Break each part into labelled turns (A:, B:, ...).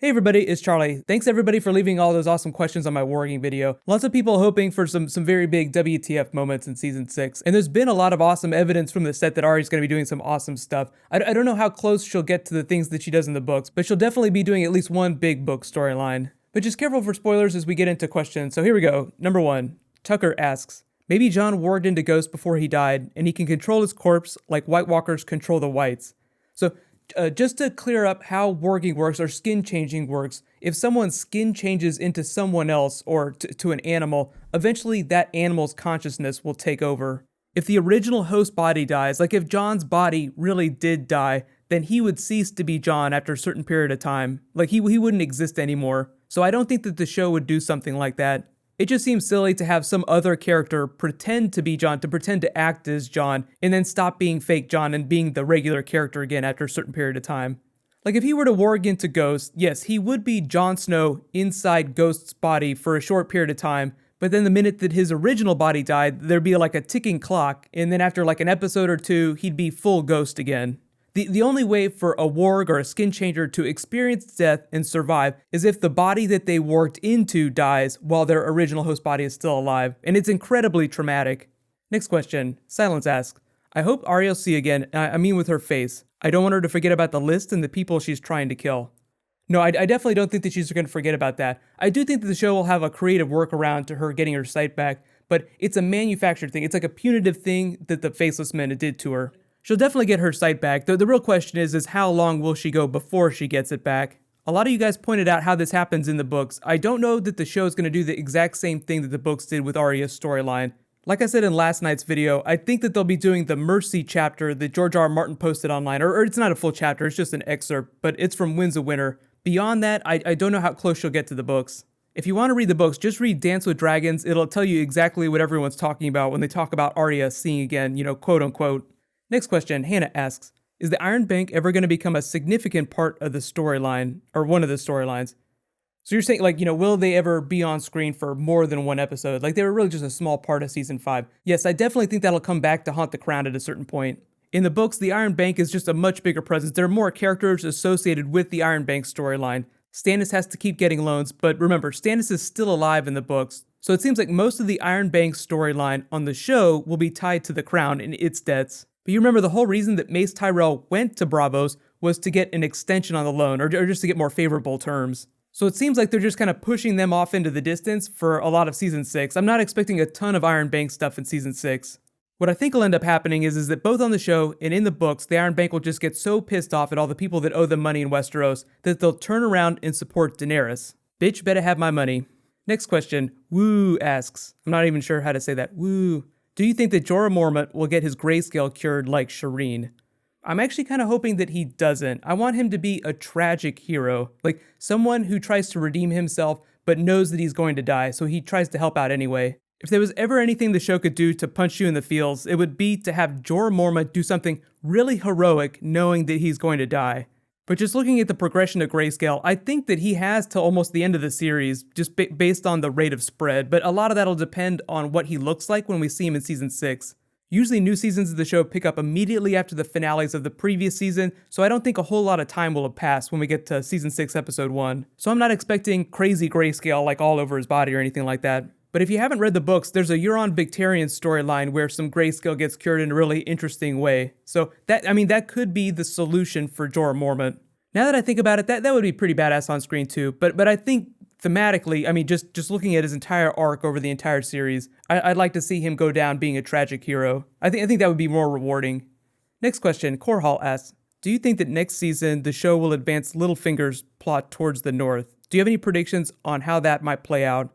A: Hey everybody, it's Charlie. Thanks everybody for leaving all those awesome questions on my warging video. Lots of people hoping for some very big WTF moments in Season 6, and there's been a lot of awesome evidence from the set that Ari's going to be doing some awesome stuff. I don't know how close she'll get to the things that she does in the books, but she'll definitely be doing at least one big book storyline. But just careful for spoilers as we get into questions, so here we go. Number 1. Tucker asks, maybe Jon warged into Ghost before he died, and he can control his corpse like White Walkers control the Whites. So, just to clear up how warging works or skin changing works, if someone's skin changes into someone else or to an animal, eventually that animal's consciousness will take over. If the original host body dies, like if Jon's body really did die, then he would cease to be Jon after a certain period of time. Like he wouldn't exist anymore. So I don't think that the show would do something like that. It just seems silly to have some other character pretend to be Jon, to pretend to act as Jon, and then stop being fake Jon and being the regular character again after a certain period of time. Like if he were to warg into Ghost, yes, he would be Jon Snow inside Ghost's body for a short period of time, but then the minute that his original body died, there'd be like a ticking clock, and then after like an episode or two, he'd be full Ghost again. The only way for a warg or a skin changer to experience death and survive is if the body that they warged into dies while their original host body is still alive, and it's incredibly traumatic. Next question. Silence asks, I hope Arya will see again, I mean with her face. I don't want her to forget about the list and the people she's trying to kill. No, I definitely don't think that she's going to forget about that. I do think that the show will have a creative workaround to her getting her sight back, but it's a manufactured thing. It's like a punitive thing that the Faceless Men did to her. She'll definitely get her sight back, though the real question is how long will she go before she gets it back? A lot of you guys pointed out how this happens in the books. I don't know that the show is going to do the exact same thing that the books did with Arya's storyline. Like I said in last night's video, I think that they'll be doing the Mercy chapter that George R. R. Martin posted online, or it's not a full chapter, it's just an excerpt, but it's from Winds of Winter. Beyond that, I don't know how close she'll get to the books. If you want to read the books, just read Dance with Dragons. It'll tell you exactly what everyone's talking about when they talk about Arya seeing again, quote unquote. Next question, Hannah asks, is the Iron Bank ever going to become a significant part of the storyline, or one of the storylines? So you're saying, will they ever be on screen for more than one episode? Like, they were really just a small part of Season 5. Yes, I definitely think that'll come back to haunt the crown at a certain point. In the books, the Iron Bank is just a much bigger presence. There are more characters associated with the Iron Bank storyline. Stannis has to keep getting loans, but remember, Stannis is still alive in the books. So it seems like most of the Iron Bank storyline on the show will be tied to the crown and its debts. But you remember the whole reason that Mace Tyrell went to Braavos was to get an extension on the loan, or just to get more favorable terms. So it seems like they're just kind of pushing them off into the distance for a lot of Season 6. I'm not expecting a ton of Iron Bank stuff in Season 6. What I think will end up happening is that both on the show and in the books, the Iron Bank will just get so pissed off at all the people that owe them money in Westeros that they'll turn around and support Daenerys. Bitch better have my money. Next question, Woo asks, I'm not even sure how to say that, Woo. Do you think that Jorah Mormont will get his grayscale cured like Shireen? I'm actually kind of hoping that he doesn't. I want him to be a tragic hero, like someone who tries to redeem himself but knows that he's going to die, so he tries to help out anyway. If there was ever anything the show could do to punch you in the feels, it would be to have Jorah Mormont do something really heroic knowing that he's going to die. But just looking at the progression of grayscale, I think that he has till almost the end of the series, just based on the rate of spread, but a lot of that will depend on what he looks like when we see him in Season 6. Usually new seasons of the show pick up immediately after the finales of the previous season, so I don't think a whole lot of time will have passed when we get to Season 6, Episode 1. So I'm not expecting crazy grayscale like all over his body or anything like that. But if you haven't read the books, there's a Euron Victarion storyline where some grayscale gets cured in a really interesting way. So that could be the solution for Jorah Mormont. Now that I think about it, that would be pretty badass on screen too. But I think thematically, just looking at his entire arc over the entire series, I'd like to see him go down being a tragic hero. I think that would be more rewarding. Next question, Korhal asks, do you think that next season the show will advance Littlefinger's plot towards the north? Do you have any predictions on how that might play out?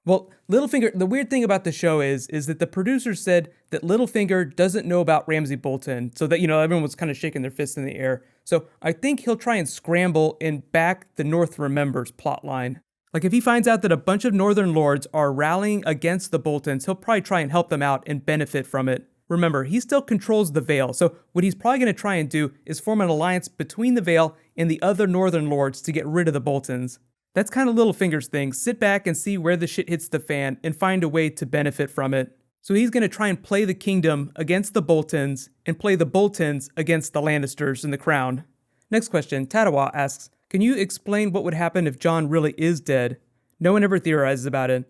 A: Well, Littlefinger, the weird thing about the show is that the producers said that Littlefinger doesn't know about Ramsay Bolton, so that, everyone was kind of shaking their fists in the air. So I think he'll try and scramble and back the North Remembers plotline. Like if he finds out that a bunch of Northern Lords are rallying against the Boltons, he'll probably try and help them out and benefit from it. Remember, he still controls the Vale, so what he's probably going to try and do is form an alliance between the Vale and the other Northern Lords to get rid of the Boltons. That's kind of Littlefinger's thing. Sit back and see where the shit hits the fan and find a way to benefit from it. So he's going to try and play the kingdom against the Boltons and play the Boltons against the Lannisters and the crown. Next question, Tatawa asks, Can you explain what would happen if Jon really is dead? No one ever theorizes about it.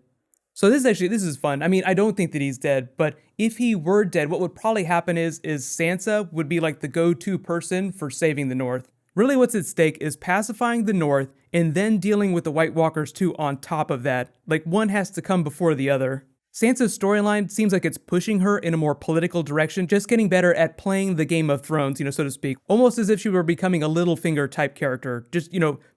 A: So this is fun. I mean, I don't think that he's dead, but if he were dead, what would probably happen is Sansa would be like the go-to person for saving the North. Really what's at stake is pacifying the North and then dealing with the White Walkers too on top of that. Like one has to come before the other. Sansa's storyline seems like it's pushing her in a more political direction, just getting better at playing the Game of Thrones, so to speak. Almost as if she were becoming a Littlefinger type character. Just,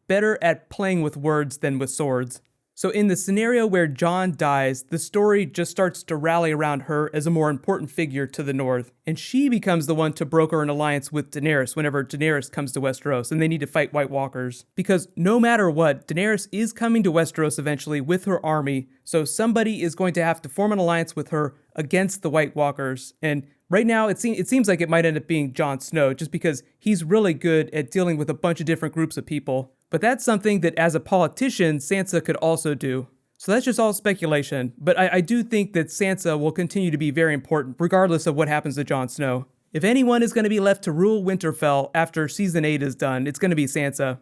A: better at playing with words than with swords. So in the scenario where Jon dies, the story just starts to rally around her as a more important figure to the North, and she becomes the one to broker an alliance with Daenerys whenever Daenerys comes to Westeros and they need to fight White Walkers. Because no matter what, Daenerys is coming to Westeros eventually with her army, so somebody is going to have to form an alliance with her against the White Walkers, and right now it seems like it might end up being Jon Snow, just because he's really good at dealing with a bunch of different groups of people. But that's something that as a politician, Sansa could also do. So that's just all speculation, but I do think that Sansa will continue to be very important regardless of what happens to Jon Snow. If anyone is going to be left to rule Winterfell after Season 8 is done, it's going to be Sansa.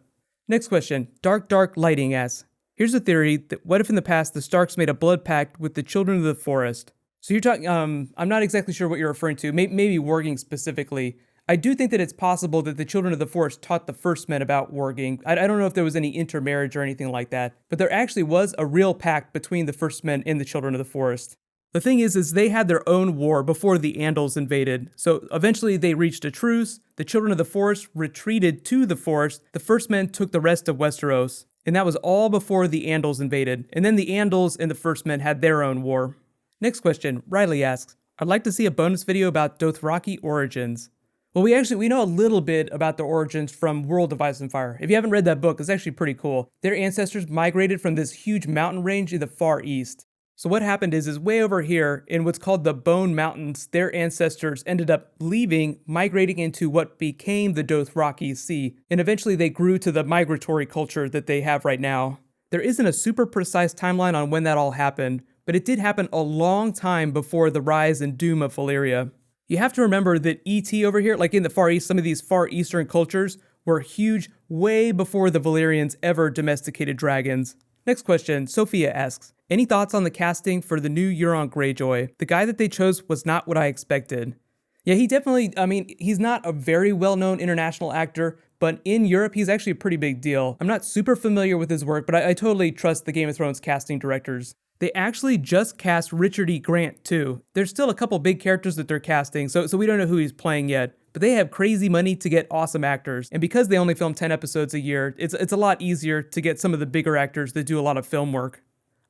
A: Next question, Dark Lighting asks, here's a theory that what if in the past the Starks made a blood pact with the Children of the Forest? So you're talking, I'm not exactly sure what you're referring to, maybe warging specifically. I do think that it's possible that the Children of the Forest taught the First Men about warging. I don't know if there was any intermarriage or anything like that, but there actually was a real pact between the First Men and the Children of the Forest. The thing is they had their own war before the Andals invaded, so eventually they reached a truce, the Children of the Forest retreated to the forest, the First Men took the rest of Westeros, and that was all before the Andals invaded, and then the Andals and the First Men had their own war. Next question, Riley asks, I'd like to see a bonus video about Dothraki origins. Well, we know a little bit about their origins from World of Ice and Fire. If you haven't read that book, it's actually pretty cool. Their ancestors migrated from this huge mountain range in the Far East. So what happened is way over here in what's called the Bone Mountains, their ancestors ended up leaving, migrating into what became the Dothraki Sea, and eventually they grew to the migratory culture that they have right now. There isn't a super precise timeline on when that all happened, but it did happen a long time before the rise and doom of Valyria. You have to remember that ET over here, like in the Far East, some of these Far Eastern cultures were huge way before the Valyrians ever domesticated dragons. Next question, Sophia asks, any thoughts on the casting for the new Euron Greyjoy? The guy that they chose was not what I expected. Yeah, he definitely, he's not a very well-known international actor, but in Europe, he's actually a pretty big deal. I'm not super familiar with his work, but I totally trust the Game of Thrones casting directors. They actually just cast Richard E. Grant too. There's still a couple big characters that they're casting, so we don't know who he's playing yet. But they have crazy money to get awesome actors, and because they only film 10 episodes a year, it's a lot easier to get some of the bigger actors that do a lot of film work.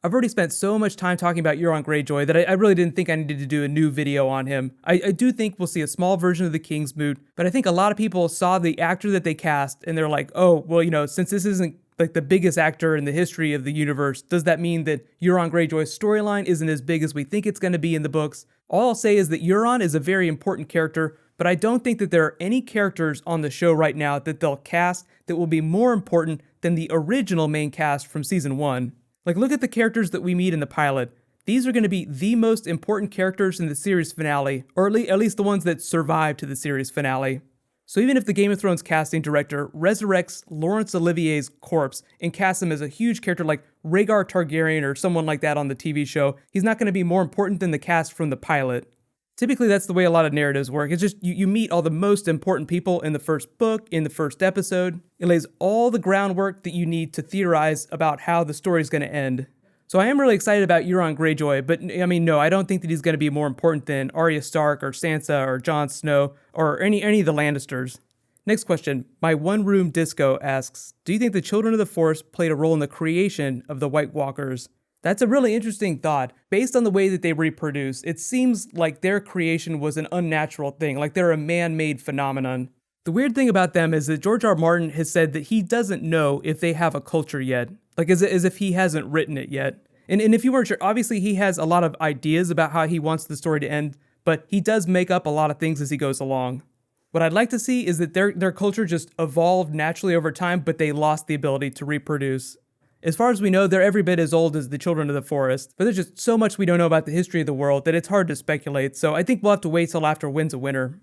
A: I've already spent so much time talking about Euron Greyjoy that I really didn't think I needed to do a new video on him. I do think we'll see a small version of the Kingsmoot, but I think a lot of people saw the actor that they cast and they're like, oh, well, since this isn't like the biggest actor in the history of the universe, does that mean that Euron Greyjoy's storyline isn't as big as we think it's going to be in the books? All I'll say is that Euron is a very important character, but I don't think that there are any characters on the show right now that they'll cast that will be more important than the original main cast from season 1. Like, look at the characters that we meet in the pilot. These are going to be the most important characters in the series finale, or at least the ones that survive to the series finale. So even if the Game of Thrones casting director resurrects Laurence Olivier's corpse and casts him as a huge character like Rhaegar Targaryen or someone like that on the TV show, he's not going to be more important than the cast from the pilot. Typically, that's the way a lot of narratives work. It's just you meet all the most important people in the first book, in the first episode. It lays all the groundwork that you need to theorize about how the story's going to end. So I am really excited about Euron Greyjoy, but no, I don't think that he's going to be more important than Arya Stark or Sansa or Jon Snow or any of the Lannisters. Next question, My One Room Disco asks, do you think the Children of the Forest played a role in the creation of the White Walkers? That's a really interesting thought. Based on the way that they reproduce, it seems like their creation was an unnatural thing, like they're a man-made phenomenon. The weird thing about them is that George R. R. Martin has said that he doesn't know if they have a culture yet, like as if he hasn't written it yet. And if you weren't sure, obviously he has a lot of ideas about how he wants the story to end, but he does make up a lot of things as he goes along. What I'd like to see is that their culture just evolved naturally over time, but they lost the ability to reproduce. As far as we know, they're every bit as old as the Children of the Forest, but there's just so much we don't know about the history of the world that it's hard to speculate, so I think we'll have to wait till after Wind's a Winter.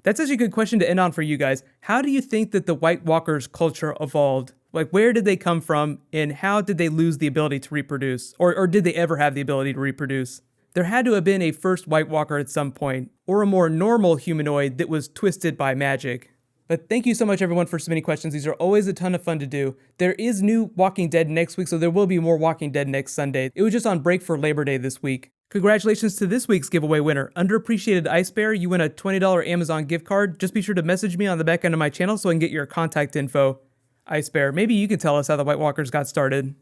A: That's actually a good question to end on for you guys. How do you think that the White Walkers culture evolved? Like, where did they come from, and how did they lose the ability to reproduce? Or did they ever have the ability to reproduce? There had to have been a first White Walker at some point, or a more normal humanoid that was twisted by magic. But thank you so much, everyone, for submitting questions. These are always a ton of fun to do. There is new Walking Dead next week, so there will be more Walking Dead next Sunday. It was just on break for Labor Day this week. Congratulations to this week's giveaway winner, Underappreciated Ice Bear. You win a $20 Amazon gift card. Just be sure to message me on the back end of my channel so I can get your contact info. Ice Bear, maybe you can tell us how the White Walkers got started.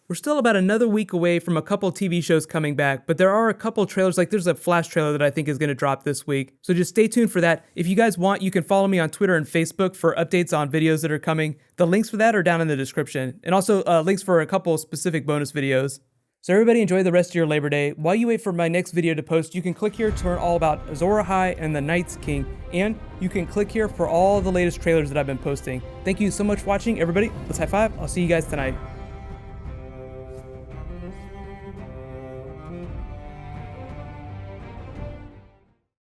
A: We're still about another week away from a couple TV shows coming back, but there are a couple trailers, like there's a Flash trailer that I think is going to drop this week. So just stay tuned for that. If you guys want, you can follow me on Twitter and Facebook for updates on videos that are coming. The links for that are down in the description, and also links for a couple specific bonus videos. So everybody enjoy the rest of your Labor Day. While you wait for my next video to post, you can click here to learn all about Azor Ahai and the Night's King, and you can click here for all the latest trailers that I've been posting. Thank you so much for watching, everybody. Let's high five. I'll see you guys tonight.